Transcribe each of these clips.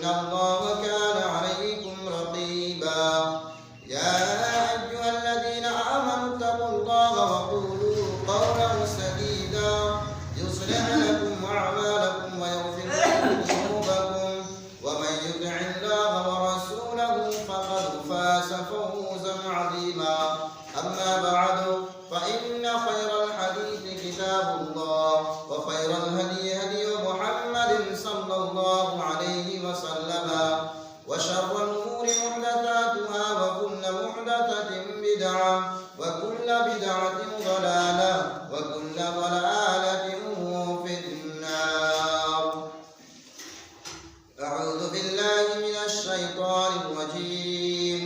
إن الله كان عليكم رقيبا يا أيها الذين آمنوا اتقوا الله وقولوا قولا سديدا يصلح لكم أعمالكم ويغفر لكم ذنوبكم ومن يطع الله ورسوله فقد فاز فوزا عظيما أما بعد فإن خير الحديث كتاب الله وخير الهدي هدي محمد صلى الله عليه وسلم وشر الأمور محدثاتها وكل محدثة بدعة وكل بدعة ضلالة وكل ضلالة في النار. أعوذ بالله من الشيطان الرجيم.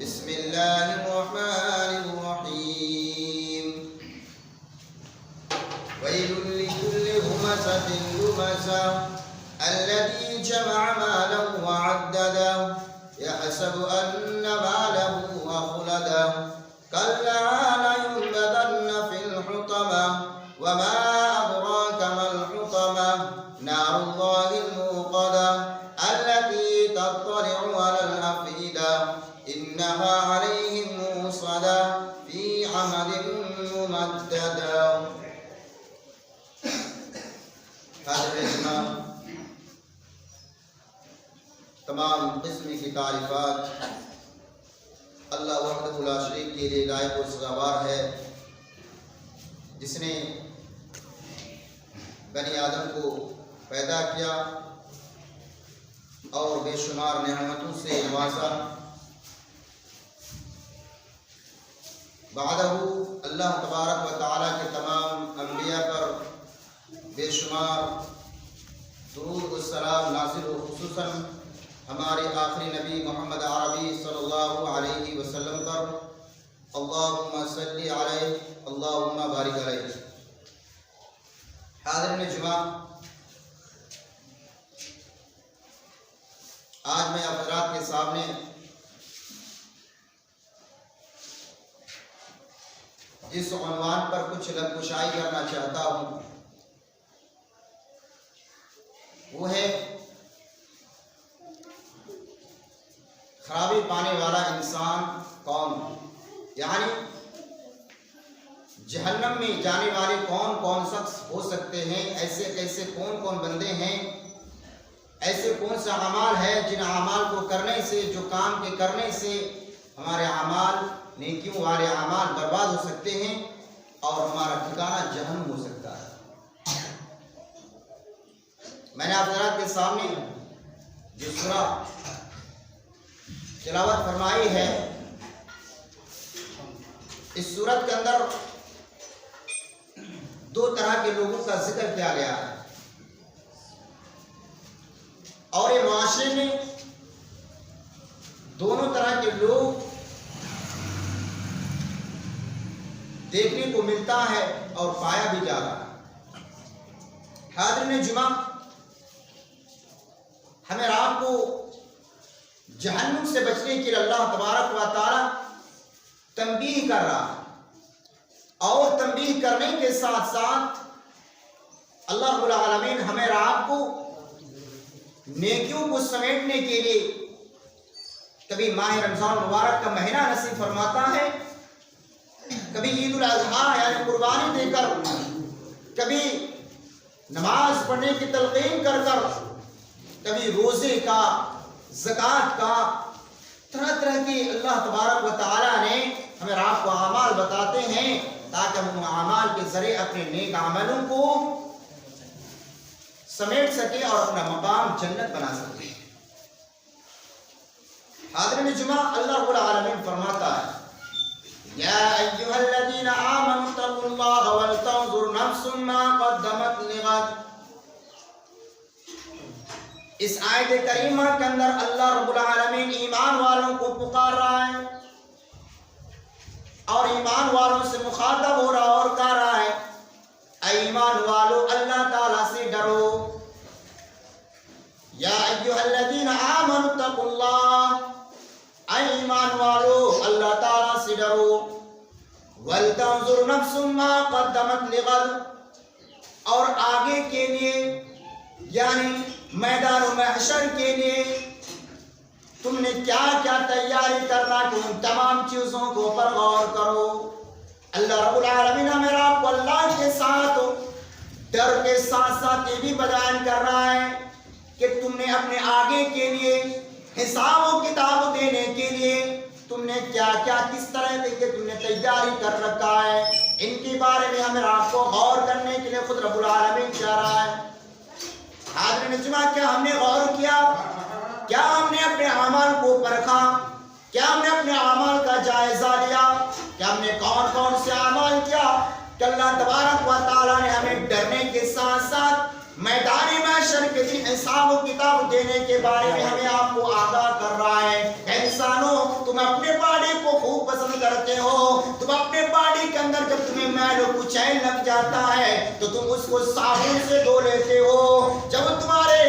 بسم الله الرحمن الرحيم. ويل لكل همزة لمزة الذي جمع ماله وعدده يحسب أن ماله أخلده كلا لينبذن في الحطمة وما أدراك ما الحطمة نار الله الموقدة التي تطلع على الأفئدة إنها عليهم موصدة في عمد ممددة. تمام قسم کی تعریفات اللہ وحدہ لا شریک کے لیے لائق و سزاوار ہے، جس نے بنی آدم کو پیدا کیا اور بے شمار نعمتوں سے نوازا۔ بعدہ اللہ تبارک و تعالیٰ کے تمام انبیاء پر بے شمار درود و سلام نازل و خصوصاً ہمارے آخری نبی محمد عربی صلی اللہ علیہ وسلم پر اللہم صلی علیہ اللہم بارک علیہ۔ حاضرین جمعہ، آج میں آپ حضرات کے سامنے جس عنوان پر کچھ لغزشائی کرنا چاہتا ہوں وہ ہے خرابی پانے والا انسان کون، یعنی جہنم میں جانے والے کون کون شخص ہو سکتے ہیں، ایسے کیسے کون کون بندے ہیں، ایسے کون سا اعمال ہے جن اعمال کو کرنے سے، جو کام کے کرنے سے ہمارے اعمال نیکیوں والے اعمال برباد ہو سکتے ہیں اور ہمارا ٹھکانہ جہنم ہو سکتا ہے۔ میں نے آپ حضرات کے سامنے جو سورہ تلاوت فرمائی ہے، اس سورت کے اندر دو طرح کے لوگوں کا ذکر کیا گیا ہے، اور یہ معاشرے میں دونوں طرح کے لوگ دیکھنے کو ملتا ہے اور پایا بھی جا رہا ہے۔ حاضرین جمعہ، ہمیں آپ کو جہنم سے بچنے کے لیے اللہ تبارک و تعالی تنبیہ کر رہا ہے، اور تنبیہ کرنے کے ساتھ ساتھ اللہ رب العالمین ہمیں آپ کو نیکیوں کو سمیٹنے کے لیے کبھی ماہ رمضان مبارک کا مہینہ نصیب فرماتا ہے، کبھی عید الاضحیٰ یعنی قربانی دے کر، کبھی نماز پڑھنے کی تلقین کر کر، کبھی روزے کا، زکوٰۃ کا، طرح طرح کی اللہ تبارک و تعالیٰ نے ہمیں آپ کو اعمال بتاتے ہیں تاکہ ہم ان اعمال کے ذریعے اپنے نیک عملوں کو سمیٹ سکیں اور اپنا مقام جنت بنا سکیں۔ حاضرین جمعہ، اللہ رب العالمین فرماتا ہے یا ایھا الذین آمنوا اتقوا اللہ ولتنظر نفس ما قدمت لغد۔ اس آیت کریمہ کے اندر اللہ رب العالمین ایمان والوں کو پکار رہا ہے اور ایمان والوں سے مخاطب ہو رہا اور کہہ رہا ہے اے ایمان والو، اللہ تعالیٰ سے ڈرو۔ یا ایھا الذین آمنوا اتقوا اللہ، اے ایمان والو اللہ تعالیٰ سے ڈرو۔ وَلْتَنْظُرْ نَفْسٌ مَا قَدَّمَتْ لِغَدٍ، اور آگے کے لیے یعنی میدان محشر کے لیے تم نے کیا کیا تیاری کرنا کہ ان تمام چیزوں کو پر غور کرو۔ اللہ رب العالمین ہمیں آپ کو اللہ کے ساتھ ڈر کے ساتھ ساتھ یہ بھی بیان کر رہا ہے کہ تم نے اپنے آگے کے لیے حساب و کتاب دینے کے لیے تم نے کیا کیا کس طرح کے تم نے تیاری کر رکھا ہے، ان کے بارے میں ہمیں آپ کو غور کرنے کے لیے خود رب العالمین چاہ رہا ہے۔ حاضرین جمعہ، کیا ہم نے غور کیا؟ کیا ہم نے اپنے اعمال کو پرکھا؟ کیا ہم نے اپنے اعمال کا جائزہ لیا؟ کیا ہم نے کون کون سے اعمال کیا کہ اللہ تبارک و تعالیٰ نے ہمیں ڈرنے کے ساتھ ساتھ میدان محشر کے دن حساب و کتاب دینے کے بارے میں ہمیں آپ کو آگاہ کر رہا ہے۔ اے انسانوں، تم اپنے باڈی کو خوب پسند کرتے ہو، تم اپنے باڈی کے اندر جب تمہیں میل و کچیل لگ جاتا ہے تو تم اس کو صابن سے دھو لیتے ہو۔ جب تمہارے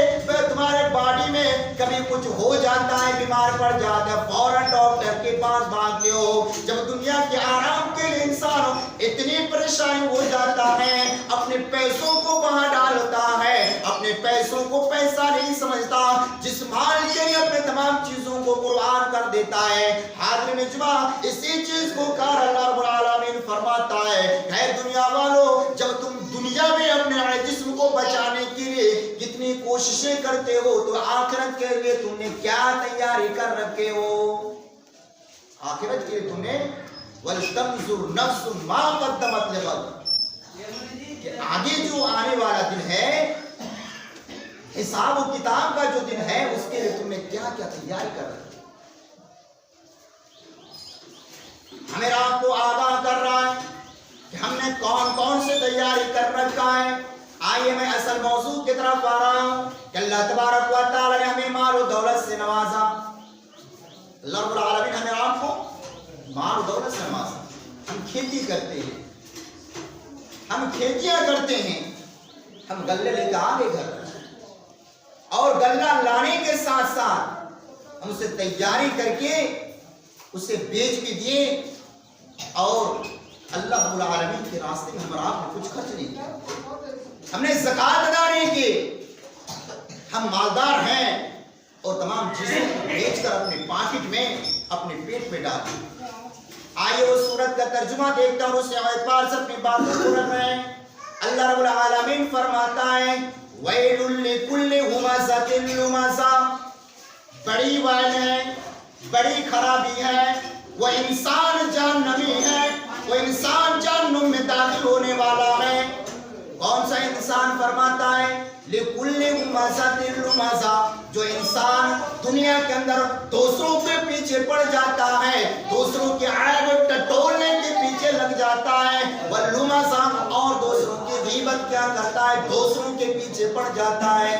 باڈی میں کبھی کچھ ہو جاتا ہے، بیمار پڑ جاتا ہے، فوراً ڈاکٹر کے پاس بھاگتے ہو۔ جب دنیا کے آرام کے لیے انسان اتنی پریشانی ہو جاتا ہے، اپنے پیسوں کو کہاں ڈالتا ہے، اپنے پیسوں کو پیسہ نہیں سمجھتا، جس مال کے لیے اپنے تمام چیزوں کو قربان کر دیتا ہے۔ حاضرین جمعہ، اسی چیز کو کار اللہ رب العالمین فرماتا ہے، اے دنیا والو، جب تم دنیا میں اپنے جسم کو بچانے کے لیے کتنی کوششیں کرتے ہو تو آخرت کے لیے تم نے کیا تیاری کر رکھے ہو؟ آخرت کے لیے تم نے وَلْتَنْظُرْ نَفْسٌ مَا قَدَّمَتْ لِغَدٍ، کہ آگے جو آنے والا دن ہے، حساب و کتاب کا جو دن ہے، اس کے لیے تم نے کیا کیا تیاری کر رکھی؟ ہمیں آپ کو آگاہ کر رہا ہے کہ ہم نے کون کون سے تیاری کر رکھا ہے۔ آئیے میں اصل موضوع کی طرف آ رہا ہوں کہ اللہ تبارک و تعالی نے ہمیں مال و دولت سے نوازا۔ اللہ رب العالمین ہمیں آپ کو مال و دولت سے نوازا۔ ہم کھیتی کرتے ہیں، ہم کھیتیاں کرتے ہیں، ہم غلے لے کے آگے گھر، اور غلہ لانے کے ساتھ ساتھ ہم اسے تیاری کر کے اسے بیچ بھی دیے، اور اللہ رب العالمین کے راستے میں ہم آپ نے کچھ خرچ نہیں کیا، ہم نے زکوٰۃ ادا نہیں کی، ہم مالدار ہیں اور تمام چیزیں بیچ کر اپنے پاکٹ میں اپنے پیٹ میں ڈال دی۔ آئیے اس سورت کا ترجمہ دیکھتا ہوں، اس اعتبار سے اپنی بات کو پورا کریں۔ اللہ رب العالمین فرماتا ہے وَيْلٌ لِكُلِّ ہُمَزَةٍ لُمَزَةٍ، بڑی ویل ہے، بڑی خرابی ہے، وہ انسان جہنمی ہے، وہ انسان جہنم میں داخل ہونے والا ہے۔ کون سا انسان؟ فرماتا ہے لِكُلِّ ہُمَزَةٍ لُمَزَةٍ، جو انسان دنیا کے اندر دوسروں کے پیچھے پڑ جاتا ہے، دوسروں کے عیب ٹٹولنے کے پیچھے لگ جاتا ہے، وَاللُّمَزَةِ، اور دوسروں کی غیبت کیا کرتا ہے، دوسروں کے پیچھے پڑ جاتا ہے۔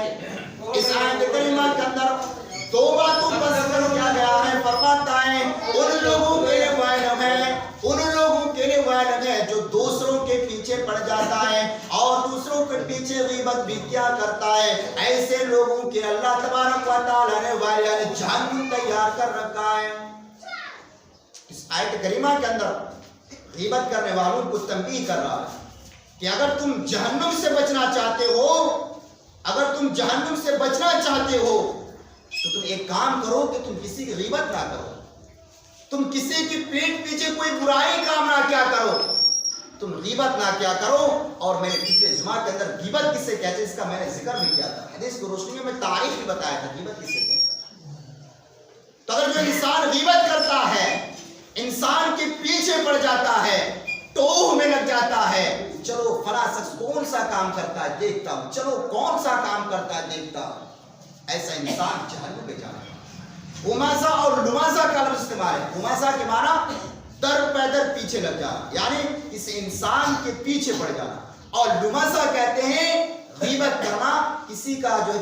اس آیت کریمہ کے اندر دو باتوں کا ذکر کیا گیا ہے۔ فرماتا ہے ان لوگوں کے لیے ویل ہے، ان لوگوں کے لیے ویل ہے جو دوسروں کے پیچھے پڑ جاتا ہے اور دوسروں کے پیچھے غیبت بھی کیا کرتا ہے۔ ایسے لوگوں کے اللہ تبارک و تعالیٰ نے ویل یعنی جہنم تیار کر رکھا ہے۔ اس آیت کریمہ کے اندر غیبت کرنے والوں کو تنبیہ کر رہا ہے کہ اگر تم جہنم سے بچنا چاہتے ہو، اگر تم جہنم سے بچنا چاہتے ہو تو تم ایک کام کرو کہ تم کسی کی غیبت نہ کرو، تم کسی کی پیٹ پیچھے کوئی برائی کام نہ کیا کرو، تم غیبت نہ کیا کرو۔ اور میں نے پچھلے جمعہ کے اندر غیبت کسے کہتے ہیں اس کا میں نے ذکر بھی کیا تھا، حدیث کی روشنی میں تعریف بھی بتایا تھا غیبت کسے کہتے ہیں۔ تو اگر جو انسان غیبت کرتا ہے، انسان کے پیچھے پڑ جاتا ہے، ٹوہ میں لگ جاتا ہے، چلو فلاں شخص کون سا کام کرتا ہے دیکھتا ہوں، چلو کون سا کام کرتا ہے دیکھتا ہوں، ایسا انسان جہنم میں جانا ہے۔ ہمازہ اور لمازہ کا لفظ استعمال ہے۔ ہمازہ کے معنی در پیدر پیچھے لگ جانا، یعنی اس انسان کے پیچھے پڑ جانا، اور لمازہ کہتے ہیں غیبت کرنا، کسی کا جو ہے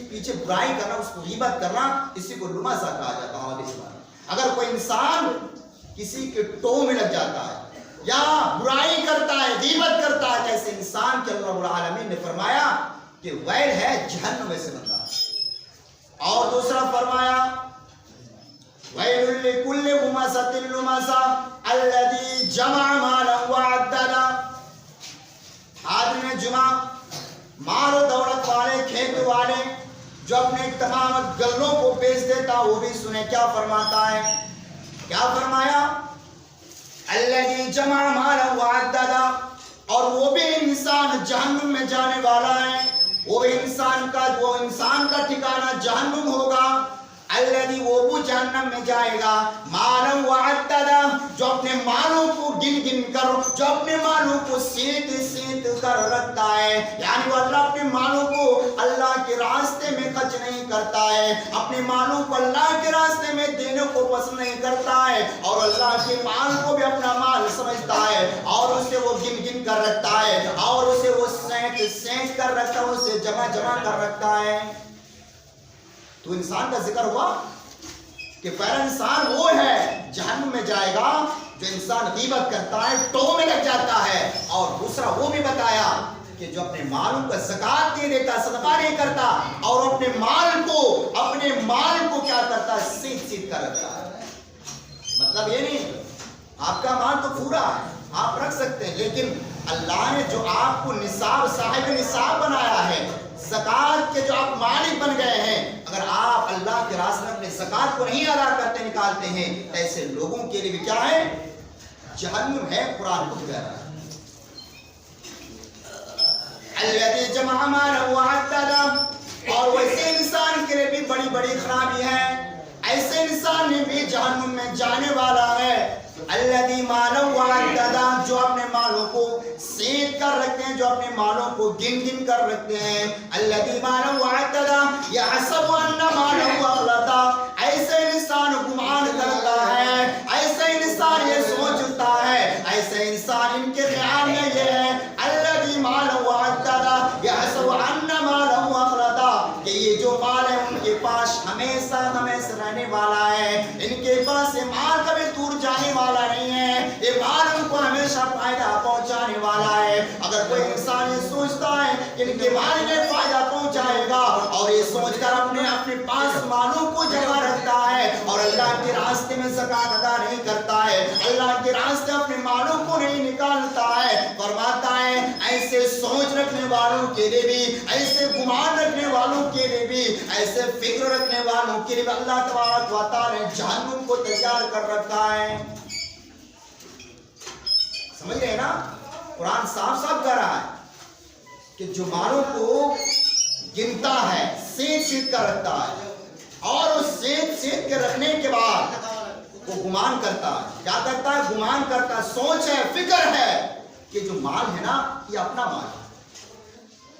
پیچھے برائی کرنا، اس کو غیبت کرنا، اسی کو لمازہ کہا جاتا ہے۔ اگر کوئی انسان کسی کے ٹو میں لگ جاتا ہے یا برائی کرتا ہے، غیبت کرتا ہے، ایسے انسان کے اللہ رب العالمین نے فرمایا کہ ویل ہے، جہنم میں سے بندہ۔ اور دوسرا فرمایا وَيْلٌ لِكُلِّ هُمَزَةٍ لُمَزَةٍ الَّذِي جَمَعَ مَالًا وَعَدَّدَهُ۔ حاضرین جمعہ، مال و دولت والے، کھیت والے، جو اپنے تمام گلوں کو بیچ دیتا وہ بھی سنے کیا فرماتا ہے. کیا فرمایا؟ الذی جمع مالا وعددا. اور وہ بھی انسان جہنم میں جانے والا ہے. وہ انسان کا ٹھکانہ جہنم ہوگا. الذی وہ جہنم میں جائے گا مالا وعددا، جو اپنے مالوں کو گن گن کر، جو اپنے مالوں کو سیت سیت کر رکھتا ہے. یعنی وہ اللہ اپنے مالوں کو اللہ کے راستے میں خرچ نہیں کرتا ہے، اپنے مالوں کو اللہ کے راستے میں دینے کو پسند نہیں کرتا ہے، اور اللہ کے مال کو بھی اپنا مال سمجھتا ہے، اور اسے وہ گن گن کر رکھتا ہے، اور اسے وہ سینٹ سینٹ کر رکھتا ہے، اسے جمع جمع کر رکھتا ہے. تو انسان کا ذکر ہوا کہ پہلا انسان وہ ہے جہنم میں جائے گا جو انسان غیبت کرتا ہے، ٹو میں لگ جاتا ہے. اور دوسرا وہ بھی بتایا کہ جو اپنے مالوں کا زکات نہیں دیتا، صدقہ نہیں کرتا، اور اپنے مال کو کیا کرتا ہے؟ سیت سیت کر رکھتا ہے. مطلب یہ نہیں آپ کا مال تو پورا ہے، آپ رکھ سکتے ہیں، لیکن اللہ نے جو آپ کو نصاب صاحب نصاب بنایا ہے، زکات کے جو آپ مالک بن گئے ہیں، اگر آپ اللہ کے راستے میں اپنے زکات کو نہیں ادا کرتے نکالتے ہیں، ایسے لوگوں کے لیے بھی کیا ہے؟ جہنم ہے. قرآن کو کہہ رہا ہے الذی جمع مالا وعددا. اور ویسے انسان کے لیے بھی بڑی بڑی خرابی ہے. ایسے انسان بھی جہنم میں جانے والا ہے. الذی مالا وعددا، جو اپنے مالوں کو سیت کر رکھتے ہیں، جو اپنے مالوں کو گن گن کر رکھتے ہیں. الذی مالا وعددا یحسب ان مالہ اخلدا. ایسے انسان گمان کرتا ہے، ایسے انسان یہ سوچتا ہے، ایسے انسان ان کے خیال میں یہ ہے الذی مالا وعددا یحسب ان مالہ اخلدا، کہ یہ جو مال ہے ان کے پاس ہمیشہ رہنے والا ہے. ان کے پاس یہ مال کبھی دور جانے والا نہیں ہے، یہ مال ان کو ہمیشہ فائدہ پہنچانے والا ہے. اگر کوئی انسان یہ سوچتا ہے کہ ان کے مال میں فائدہ پہنچائے گا، اور یہ سوچ کر اپنے پاس مالوں کو جمع رکھتا ہے، اور اللہ کے راستے میں زکات ادا نہیں کرتا ہے، اللہ کے راستے اپنے مالوں کو نہیں نکالتا ہے، فرماتا ہے ایسے سوچ رکھنے والوں کے لیے بھی، ایسے گمان رکھنے والوں کے لیے بھی، ایسے فکر رکھنے والوں کے لیے بھی اللہ تبارک و تعالی نے جہنم کو تیار کر رکھا ہے. سمجھ رہے ہیں نا؟ قرآن صاف صاف کہہ رہا ہے کہ جو مالوں کو گنتا ہے، سیت سیت کر رکھتا ہے، اور اس سیت سیت کے رکھنے کے بعد وہ گمان کرتا ہے. کیا کرتا ہے؟ گمان کرتا ہے، سوچ ہے، فکر ہے کہ جو مال ہے نا یہ اپنا مال ہے.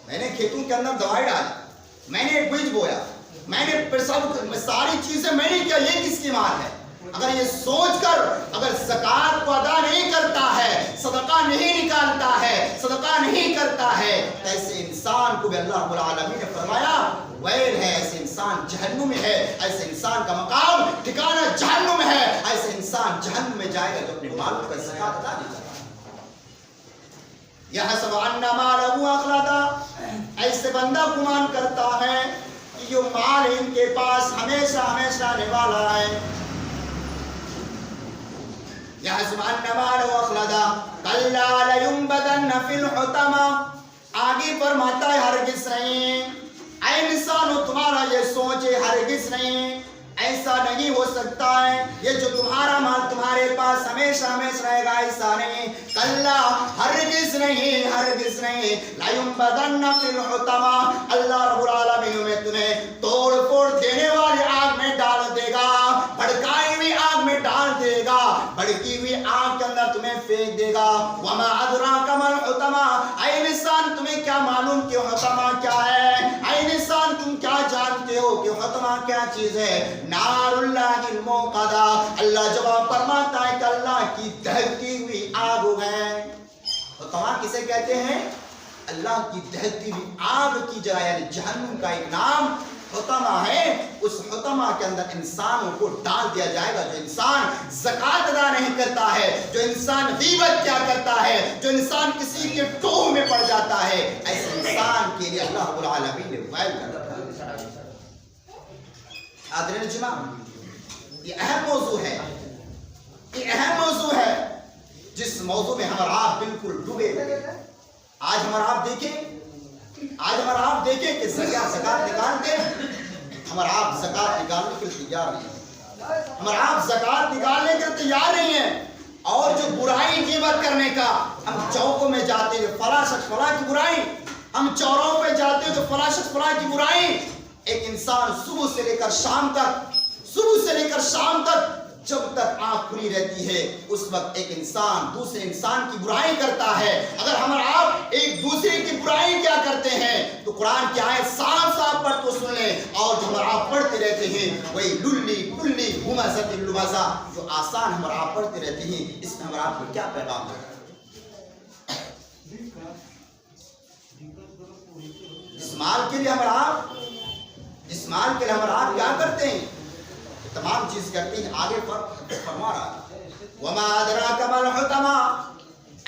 میں نے کھیتوں کے اندر دوائی ڈالی، میں نے ایک بیج بویا، میں نے ساری چیزیں میں نے کیا، یہ کس کی مال ہے؟ اگر یہ سوچ کر اگر زکات کو ادا نہیں کرتا ہے، صدقہ نہیں نکالتا ہے، صدقہ نہیں کرتا ہے، تو ایسے انسان کو بھی اللہ رب العالمین نے فرمایا ویل ہے، ایسے انسان جہنم میں ہے، ایسے انسان کا مقام ٹھکانہ جہنم ہے، ایسے انسان جہنم میں جائے گا جو اپنے مالوں کا زکات ادا نہیں کرتا. یحسب ان مالہ اخلدا، ایسے بندہ گمان کرتا ہے کہ یہ مال ان کے پاس ہمیشہ رہنے والا ہے. یحسب ان مالہ اخلدا کلا لینبذن فی الحطمہ. آگے فرماتا ہے ہرگز نہیں، اے انسانو تمہارا یہ سوچ ہے، ہرگز نہیں، ایسا نہیں ہو سکتا ہے، یہ جو تمہارا مال تمہارے پاس ہمیشہ رہے گا، ایسا نہیں. کلا، ہرگز نہیں، ہرگز نہیں. لَيُنبَذَنَّ فِي الْحُطَمَةِ، اللہ رب العالمین میں تمہیں توڑ پھوڑ دینے والی آگ میں ڈال دے گا، بھڑکائی ہوئی آگ میں ڈال دے گا، بھڑکی ہوئی آگ کے اندر تمہیں پھینک دے گا. وَمَا أَدْرَاكَ مَا الْحُطَمَةُ، اے انسان تمہیں کیا معلوم کہ حطمہ کیا ہے؟ اے انسان تم کیا جانتے ہو کہ حطمہ کیا چیز ہے؟ نار اللہ الموقدہ. اللہ جواب فرماتا ہے کہ اللہ کی دہتی ہوئی آگ ہے. حطمہ کسے کہتے ہیں؟ اللہ کی دہتی ہوئی آگ کی جگہ، یعنی جہنم کا ایک نام حطمہ ہے. اس حطمہ کے اندر انسانوں کو ڈال دیا جائے گا. جو انسان زکات ادا نہیں کرتا ہے، جو انسان غیبت کیا کرتا ہے، جو انسان کسی کے ٹوہ میں پڑ جاتا ہے، ایسے انسان کے لیے اللہ رب العالمین نے ویل کر رکھا ہے. حاضرین جمع، یہ اہم موضوع ہے، یہ اہم موضوع ہے جس موضوع میں ہمارا آپ بالکل ڈوبے ہوئے. آج ہمارا آپ دیکھیں کہ زکات نکالتے ہم اور آپ زکات نکالنے کے لیے تیار نہیں ہیں، ہم اور آپ زکات نکالنے کے لیے تیار نہیں ہیں۔ اور جو برائی غیبت کرنے کا، ہم چوکوں میں جاتے ہیں فلاں شخص فلاں کی برائی، ہم چوراہوں پہ جاتے ہیں تو فلاں شخص فلاں کی برائی۔ ایک انسان صبح سے لے کر شام تک جب تک آنکھ کھلی رہتی ہے اس وقت ایک انسان دوسرے انسان کی برائی کرتا ہے۔ اگر ہم اور آپ ایک دوسرے کی برائی کیا کرتے ہیں تو قرآن کی آیت صاف صاف پڑھ تو سن لیں، اور جو ہم اور آپ پڑھتے رہتے ہیں وہی للی کلی ہمزۃ لمزہ، جو آسان ہم اور آپ پڑھتے رہتے ہیں، اس میں ہم اور آپ کو کیا پیغام ہے؟ جس مال کے لیے ہم اور آپ کیا کرتے ہیں، تمام چیز کرتے ہیں۔ آگے فرما رہا ہے وَمَا أَدْرَاكَ مَا الْحُطَمَةُ،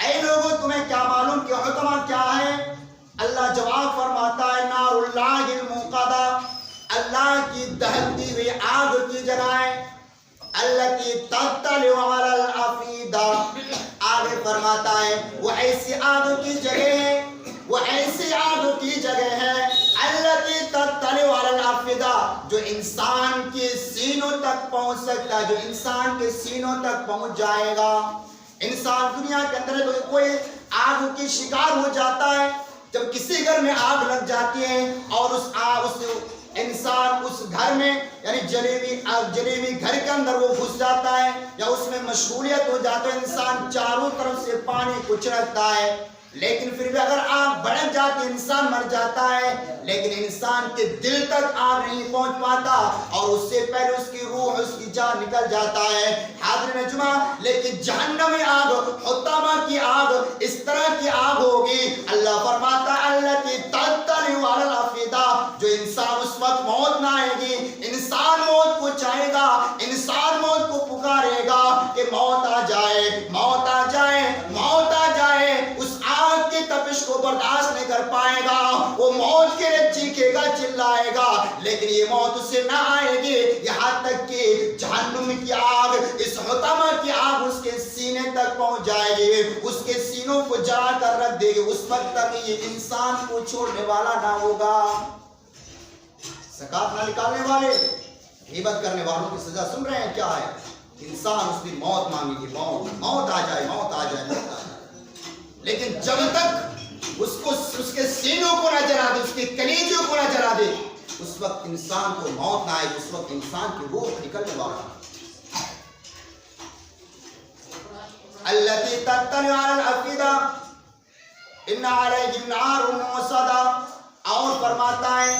اے لوگوں تمہیں کیا معلوم کہ حطمہ کیا ہے؟ اللہ جواب فرماتا ہے نار اللہ الموقدہ، اللہ کی دہتی ہوئی آگ کی جگہیں، التي تطلع على الافئدہ، آگے فرماتا ہے وہ ایسی آگ کی جگہ ہے، وہ ایسی آگ کی جگہ ہے التي تطلع على الافئدہ، جو انسان کے سینوں تک پہنچ سکتا ہے، جو انسان کے سینوں تک پہنچ جائے گا۔ انسان دنیا کے اندر کوئی آگ کی شکار ہو جاتا ہے، جب کسی گھر میں آگ لگ جاتی ہے اور اس انسان اس گھر میں یعنی جلی ہوئی گھر کے اندر وہ گھس جاتا ہے یا اس میں مشغولیت ہو جاتا ہے، انسان چاروں طرف سے پانی کو چھڑکتا ہے، لیکن پھر بھی اگر آگ بھڑک جاتی ہے انسان مر جاتا ہے، لیکن انسان کے دل تک آگ نہیں پہنچ پاتا اور اس سے پہلے اس کی روح اس کی جان نکل جاتا ہے۔ حاضرین جمعہ، لیکن جہنمی آگ، حطامہ کی آگ اس طرح کی آگ ہوگی، اللہ فرماتا ہے التی تطلع علی الافئدہ، جو انسان اس وقت موت نہ آئے گی، انسان موت کو چاہے گا، انسان موت کو پکارے گا کہ موت آ جائے، موت آ جائے، موت آ جائے، اس آگ کی تپش کو برداشت نہیں کر پائے گا، وہ موت کے لیے چیخے گا چلائے گا، لیکن یہ موت اسے نہ آئے گی، یہاں تک کہ جہنم کی آگ، اس حطمہ کی آگ اس کے سینے تک پہنچ جائے گی، اس کے سینوں کو جلا کر رکھ دے گی، اس وقت تک یہ انسان کو چھوڑنے والا نہ ہوگا۔ زکات نہ نکالنے والے، غیبت کرنے والوں کی سزا سن رہے ہیں کیا ہے؟ انسان اس دن موت مانگے گی، موت آ جائے، موت آ جائے، موت آ جائے، لیکن جب تک اس کے سینوں کو نہ جلا دے، اس کے کلیجوں کو نہ جلا دے، اس وقت انسان کو موت نہ آئے، اس وقت انسان کی روح نکلنے والا۔ التی تطلع علی الافئدہ ان علیہم نار موصدہ، اور فرماتا ہے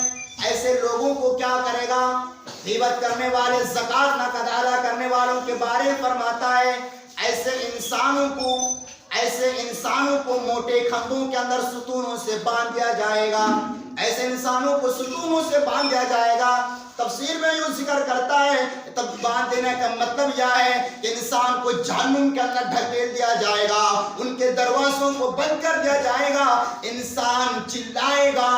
ایسے لوگوں کو کیا کرے گا؟ غیبت کرنے والے، زکات نہ ادا کرنے والوں کے بارے میں فرماتا ہے ایسے انسانوں کو موٹے کھمبوں کے اندر ستونوں سے باندھ دیا جائے گا، ایسے انسانوں کو ستونوں سے باندھ دیا جائے گا۔ تفسیر میں یوں ذکر کرتا ہے، تب باندھ دینے کا مطلب یہ ہے کہ انسان کو جہنم کے اندر ڈھکیل دیا جائے گا، ان کے دروازوں کو بند کر دیا جائے گا، انسان چلائے گا،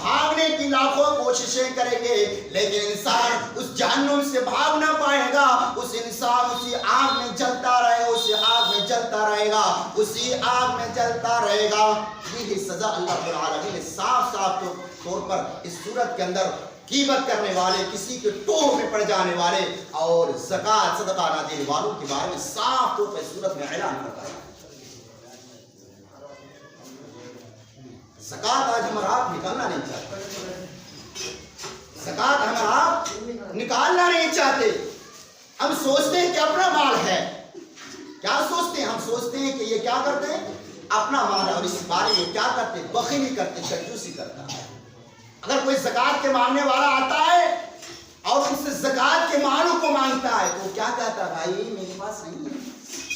بھاگنے کی لاکھوں کوششیں کریں گے، لیکن انسان اس جہنم سے بھاگ نہ پائے گا، اس انسان اسی آگ میں جلتا رہے گا، اسی آگ میں جلتا رہے گا، اسی آگ میں جلتا رہے گا۔ یہ سزا اللہ رب العالمین نے صاف طور پر اس صورت کے اندر غیبت کرنے والے، کسی کے ٹوہ میں پڑ جانے والے اور زکات صدقہ نہ دینے والوں کے بارے میں صاف طور پر اس صورت میں اعلان کرتا ہے۔ زکات آج ہم اور آپ نکالنا نہیں چاہتے، زکات ہم اور آپ نکالنا نہیں چاہتے، ہم سوچتے ہیں کہ اپنا مال ہے، کیا سوچتے ہیں؟ ہم سوچتے ہیں کہ یہ کیا کرتے ہیں؟ اپنا مال ہے، اور اس بارے میں کیا کرتے ہیں؟ بخیلی کرتے ہیں، کنجوسی کرتا ہے۔ اگر کوئی زکات کے مانگنے والا آتا ہے اور اس سے زکات کے مالوں کو مانگتا ہے تو کیا کہتا ہے؟ بھائی میرے پاس نہیں ہے،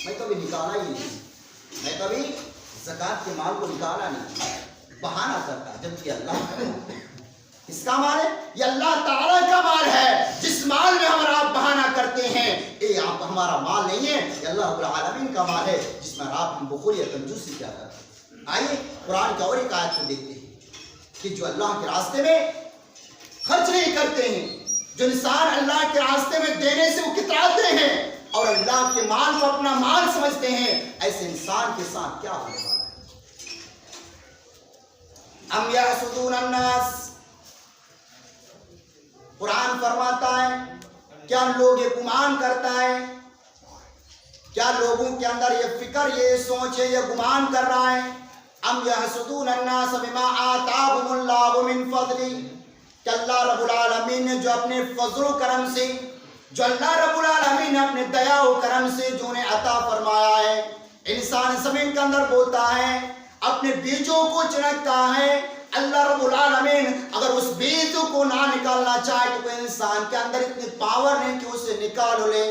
میں کبھی نکالا ہی نہیں، میں کبھی زکات کے مال کو نکالا نہیں، بہانہ کرتا ہے، جبکہ اللہ اس کا مال ہے، یہ اللہ تعالیٰ کا مال ہے، جس مال میں ہم آپ بہانہ کرتے ہیں یہ آپ ہمارا مال نہیں ہے، یہ اللہ رب العالمین کا مال ہے، جس میں آپ ہم بخل یا کنجوسی کیا کرتے ہیں۔ آئیے قرآن کی اور ایک آیت کو دیکھتے ہیں کہ جو اللہ کے راستے میں خرچ نہیں کرتے ہیں، جو انسان اللہ کے راستے میں دینے سے وہ کتراتے ہیں اور اللہ کے مال کو اپنا مال سمجھتے ہیں، ایسے انسان کے ساتھ کیا ہونے والا ہے؟ ام یحسدون الناس قرآن فرماتا ہے کیا لوگ یہ گمان کرتا ہے، کیا لوگوں کے اندر یہ فکر، یہ سوچ ہے، یہ گمان کر رہا ہے ام یحسدون الناس بما آتاهم اللہ من فضل، کہ اللہ رب العالمین نے جو اپنے فضل و کرم سے، جو اللہ رب العالمین نے اپنے دیا و کرم سے جو انہیں عطا فرمایا ہے، انسان زمین کے اندر بوتا ہے، اپنے بیجوں کو چنکتا ہے، اللہ رب العالمین اگر اس بیج کو نہ نکالنا چاہے تو کوئی انسان کے اندر اتنی پاور نہیں کہ اسے نکال لے،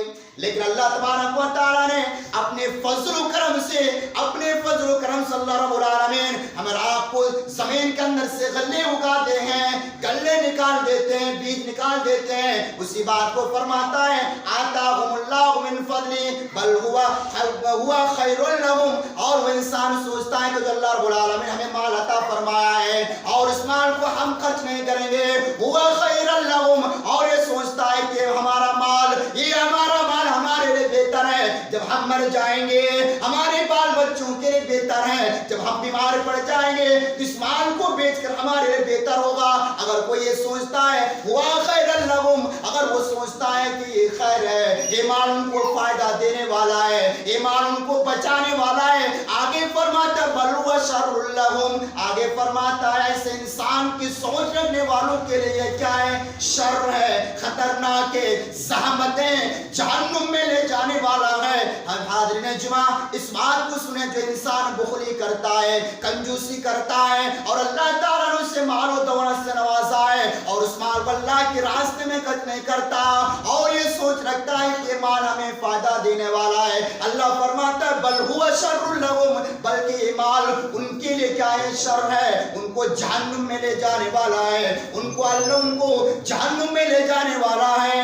لیکن اللہ تبارک و تعالیٰ نے اپنے فضل و کرم سے، اپنے فضل و کرم سے اللہ رب العالمین ہمارا آپ کو زمین کے اندر سے غلے اگاتے ہیں، گلے نکال دیتے ہیں، بیج نکال دیتے ہیں، اسی بات کو فرماتا ہے آتاہم اللہ من فضل بل ہوا خیر لہم، اور وہ انسان سوچتا ہے کہ جو اللہ رب العالمین ہمیں مال عطا فرمایا ہے اور اس مال کو ہم خرچ نہیں کریں گے، ہوا خیر لہم، اور یہ سوچتا ہے کہ ہمارا مال، یہ ہمارا مال ہمارے لیے بہتر ہے، جب ہم مر جائیں گے ہمارے بال بچوں کے لیے بہتر ہے، جب ہم بیمار پڑ جائیں گے اس مال کو بیچ کر ہمارے لیے بہتر ہوگا۔ اگر کوئی یہ سوچتا ہے ہوا خیر لہم، اگر وہ سوچتا ہے کہ یہ خیر ہے، یہ مال ان کو فائدہ دینے والا ہے، یہ مال ان کو بچانے والا ہے، آگے فرماتا بل ہوا شر لہم، آگے فرماتا ہے ایسے انسان کی سوچ رکھنے والوں کے لیے یہ کیا ہے، شر ہے، خطرناک ہے، زحمتیں، جہنم میں لے جانے والا ہے۔ حاضرین جمعہ اس بات کو سنیں، جو انسان بخلی کرتا ہے، کنجوسی کرتا ہے اور اللہ تعالیٰ نے اسے مال و دولت سے نوازا ہے اور اس مال کو اللہ کے راستے میں خرچ نہیں کرتا اور یہ سوچ رکھتا ہے کہ یہ مال ہمیں فائدہ دینے والا ہے، اللہ فرماتا ہے بل ہوا شر لہم، بلکہ یہ مال ان کے لیے کیا ہے، شر ہے، ان کو جہنم میں لے جانے والا ہے، ان کو جہنم میں لے جانے والا ہے۔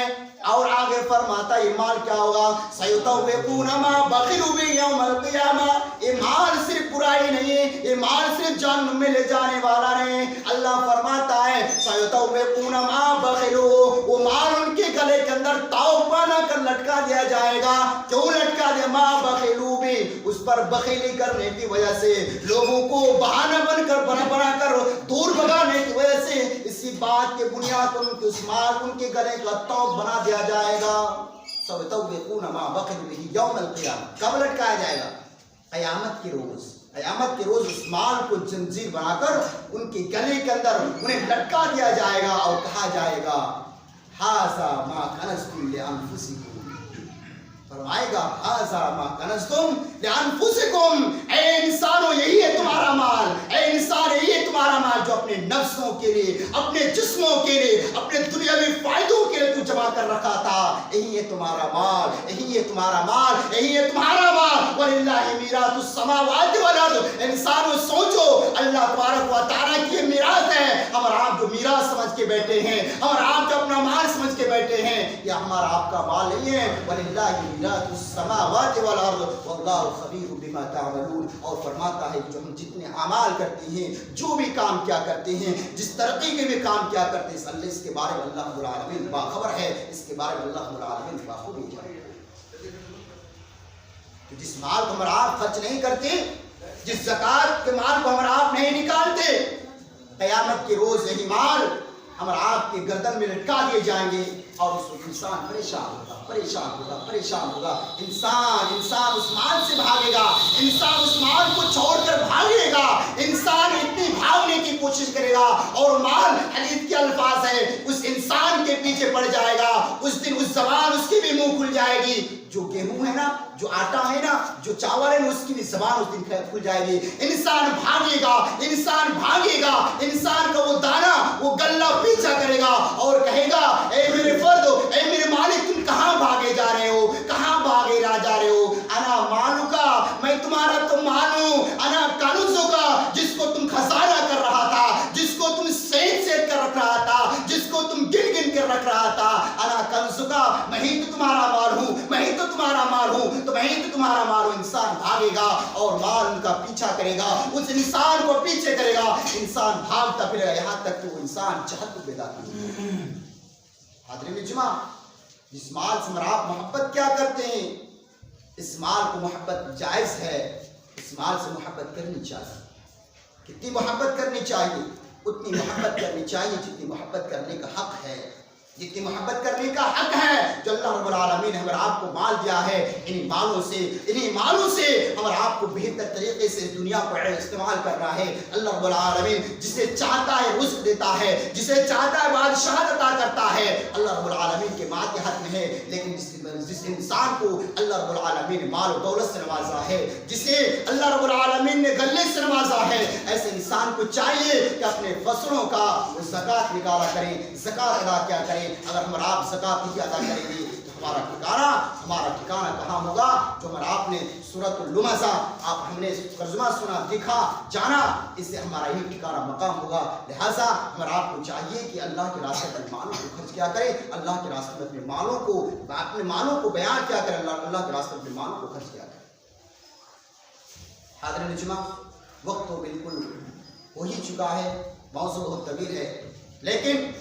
اور آگے فرماتا یہ مال کیا ہوگا، سیطوقون ما بخلوا به یوم القیامہ، یہ مال صرف برائی نہیں، یہ مال صرف جہنم میں لے جانے والا نہیں، اللہ فرماتا ہے سیطوقون ما بخلوا، وہ مال ان کے گلے کے اندر تاؤ بنا کر لٹکا دیا جائے گا، کیوں لٹکا دیا، ما بخلوا به، اس پر بخیلی کرنے کی وجہ سے، لوگوں کو بہانہ بنا کر دور بھگانے کی وجہ سے، اسی بات کے بنیاد پر ان کے اس مال ان کے گلے کا تاؤ بنا دیا جائے گا۔ سیطوقون ما بخلوا به یوم القیامہ، کب لٹکایا جائے گا، قیامت کے روز، قیامت کے روز اس مال کو زنجیر بنا کر ان کے گلے کے اندر انہیں لٹکا دیا جائے گا اور کہا جائے گا ھذا ما کنزتم لانفسکم، فرمائے گا ھذا ما کنزتم لانفسکم، اے انسانوں یہی ہے تمہارا مال، اے انسان یہی ہے تمہارا مال جو اپنے نفسوں کے لیے، اپنے جسموں کے لیے، اپنے دنیاوی فائدوں کے لیے تو جمع کر رکھا تھا، یہی ہے تمہارا مال، یہی ہے تمہارا مال، یہی ہے تمہارا مال، وَلِلَّهِ مِيرَاثُ السَّمَاوَاتِ وَالْأَرْضِ، انسانوں سوچو اللہ تبارک و تعالیٰ کی میراث ہے، ہم اور آپ جو میراث سمجھ کے بیٹھے ہیں، ہم اور آپ جو اپنا مال سمجھ کے بیٹھے ہیں، یہ ہمارا آپ کا مال نہیں ہے، وَلِلَّهِ مِيرَاثُ السَّمَاوَاتِ وَالْأَرْضِ وَاللَّهُ خَبِيرٌ بِمَا تَعْمَلُونَ، اور فرماتا ہے جو ہم جتنے اعمال کرتے ہیں، جو بھی کام کیا کرتے ہیں، جس ترقی میں بھی کام کیا کرتے ہیں، اللہ اس کے بارے میں اللہ رب العالمین باخبر ہے، اس کے بارے میں اللہ رب العالمین باخبر ہے۔ تو جس مال کو ہم آپ خرچ نہیں کرتے، جس زکوٰۃ کے مال کو ہم آپ نہیں نکالتے، قیامت کے روز یہی مال ہم آپ کے گردن میں لٹکا دیے جائیں گے اور اس وقت انسان پریشان ہوگا، پریشان ہوگا، پریشان ہوگا، انسان اس مال سے بھاگے گا، انسان اس مال کو چھوڑ کر بھاگے گا، انسان اتنی بھاگنے کی کوشش کرے گا اور مال حدیث کے الفاظ ہے اس انسان کے پیچھے پڑ جائے گا، اس دن اس زبان اس کی بھی منہ کھل جائے گی، جو گیہوں ہے نا، جو آٹا ہے نا، جو چاول ہے نا، اس کی بھی زبان اس دن کھل جائے گی، انسان بھاگے گا، انسان بھاگے گا، انسان کا وہ دانا، وہ غلہ پیچھا کرے گا اور کہے گا اے میرے فرد، اے میرے مالک، تم کہاں بھاگے جا رہے ہو، کہاں بھاگے جا رہے ہو، انا مالو کا، میں تمہارا تو مال ہوں، انا کنزو کا، جس کو تم خزانہ کر رہا تھا، جس کو تم سید کر رکھ رہا تھا، جس کو تم گن کر رکھ رہا تھا، انا کنزو کا، میں ہی تو تمہارا مال ہوں، میں ہی تو تمہارا مال ہوں، تو میں ہی تو تمہارا مال ہوں۔ انسان بھاگے گا اور مال ان کا پیچھا کرے گا، اس انسان کو پیچھے کرے گا، انسان بھاگتا پھرے گا یہاں تک کہ وہ انسان جہنم میں داخل ہو۔ حاضرین جمعہ، جس مال سے آپ محبت کیا کرتے ہیں، اس مال کو محبت جائز ہے، اس مال سے محبت کرنی چاہیے۔ کتنی محبت کرنی چاہیے؟ اتنی محبت کرنی چاہیے جتنی محبت کرنے کا حق ہے۔ جتنی محبت کرنے کا حق ہے جو اللہ رب العالمین نے ہمیں آپ کو مال دیا ہے، انہی مالوں سے ہمیں آپ کو بہتر طریقے سے دنیا کو استعمال کرنا ہے۔ اللہ رب العالمین جسے چاہتا ہے رزق دیتا ہے، جسے چاہتا ہے بادشاہت عطا کرتا ہے، اللہ رب العالمین کے ماتحت میں ہے۔ لیکن جس انسان کو اللہ رب العالمین نے مال و دولت سے نوازا ہے، جسے اللہ رب العالمین نے غلے سے نوازا ہے، ایسے انسان کو چاہیے کہ اپنے فصلوں کا زکوٰۃ نکالا کریں، زکوٰۃ ادا کیا کریں۔ اگر ہم آپ زکوٰۃ نہیں ادا کریں گے تو ہمارا ٹھکانہ کہاں ہوگا؟ جو آپ نے سورۃ اللمزہ ہم نے ترجمہ سنا، دیکھا، جانا، اس سے ہمارا یہی ٹھکانہ مقام ہوگا۔ لہٰذا ہمارا آپ کو چاہیے کہ اللہ کے راستے میں مالوں کو خرچ کیا کریں، اللہ کے راستے میں اپنے مالوں کو بیان کیا کریں، اللہ کے راستے میں اپنے مالوں کو خرچ کیا کریں۔ حاضرین جمعہ، وقت تو بالکل ہو ہی چکا ہے، موضوع بہت طویل ہے، لیکن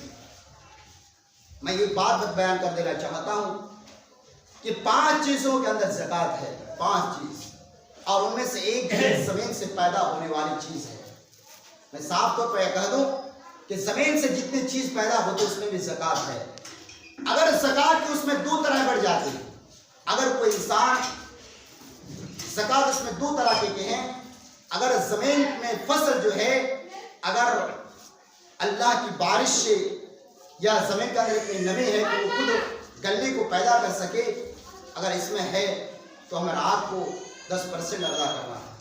میں یہ بات بیان کر دینا چاہتا ہوں کہ 5 چیزوں کے اندر زکوٰۃ ہے، 5 چیز، اور ان میں سے ایک زمین سے پیدا ہونے والی چیز ہے۔ میں صاف طور پر کہہ دوں کہ زمین سے جتنی چیز پیدا ہوتی ہے اس میں بھی زکوٰۃ ہے۔ اگر زکوٰۃ کی اس میں 2 طرح بڑھ جاتی ہے، اگر کوئی انسان زکوٰۃ اس میں 2 طرح کے ہیں، اگر زمین میں فصل جو ہے اگر اللہ کی بارش سے یا زمین کا اتنی نمی ہے کہ وہ خود گلے کو پیدا کر سکے، اگر اس میں ہے تو ہمیں آپ کو 10% ادا کرنا ہے۔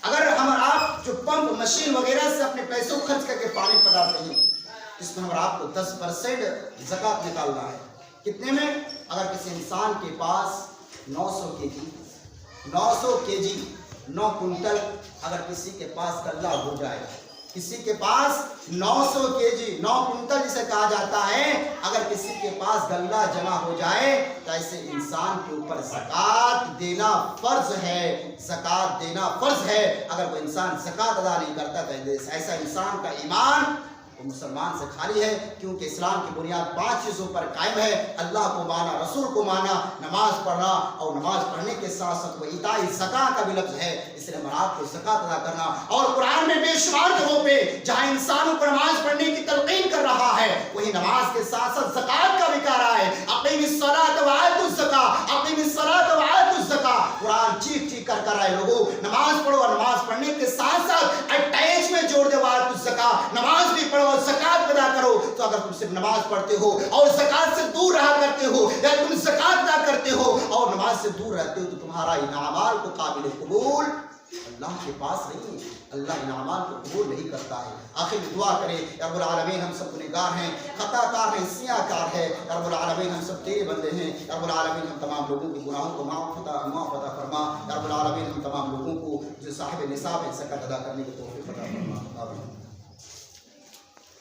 اگر ہم آپ جو پمپ مشین وغیرہ سے اپنے پیسوں خرچ کر کے پانی پٹاتے ہیں، اس میں ہم آپ کو 10% زکوٰۃ نکالنا ہے۔ کتنے میں؟ اگر کسی انسان کے پاس 900 کے جی 9 کنٹل اگر کسی کے پاس غلہ ہو جائے، کسی کے پاس 900 کے جی 9 کنٹل جسے کہا جاتا ہے، اگر کسی کے پاس غلہ جمع ہو جائے تو ایسے انسان کے اوپر زکوٰۃ دینا فرض ہے، زکوٰۃ دینا فرض ہے۔ اگر کوئی انسان زکوٰۃ ادا نہیں کرتا تو ایسا انسان کا ایمان وہ مسلمان سے خالی ہے، کیونکہ اسلام کی بنیاد 5 چیزوں پر قائم ہے: اللہ کو مانا، رسول کو مانا، نماز پڑھنا، اور نماز پڑھنے کے ساتھ ساتھ وہ ایتاء زکوٰۃ کا بھی لفظ ہے، اس لیے ہم آپ کو زکوٰۃ ادا کرنا۔ اور قرآن میں بے شمار جگہوں پہ جہاں انسانوں کو نماز پڑھنے کی تلقین کر رہا ہے، وہی نماز کے ساتھ ساتھ زکوٰۃ کا بھی کہہ رہا ہے: اقیم الصلاۃ وآتوا الزکاۃ، اقیم الصلاۃ وآتوا الزکاۃ۔ قرآن چیخ چیخ کر کر رہے لوگوں، نماز پڑھو، اور نماز پڑھنے کے ساتھ ساتھ اٹیچ میں جوڑ دے وآتوا الزکاۃ، نماز بھی پڑھو اور زکوٰۃ ادا کرو۔ تو اگر تم صرف نماز پڑھتے ہو اور زکوٰۃ سے دور رہا کرتے ہو، یا تم زکوٰۃ ادا کرتے ہو اور نماز سے دور رہتے ہو، تو تمہارا ان اعمال کو قابل قبول اللہ کے پاس نہیں ہے، اللہ ان اعمال کو قبول نہیں کرتا ہے۔ آخر میں دعا کریں: یا رب العالمین ہم سب گنہگار ہیں، خطا کار ہیں، سیاہ کار ہیں، یا رب العالمین ہم سب تیرے بندے ہیں، یا رب العالمین ہم تمام لوگوں کے گناہوں کو معاف عطا فرما، یا رب العالمین ہم تمام لوگوں کو جو صاحب نصاب ہے زکوٰۃ ادا کرنے کی توفیق عطا فرما۔ آمین۔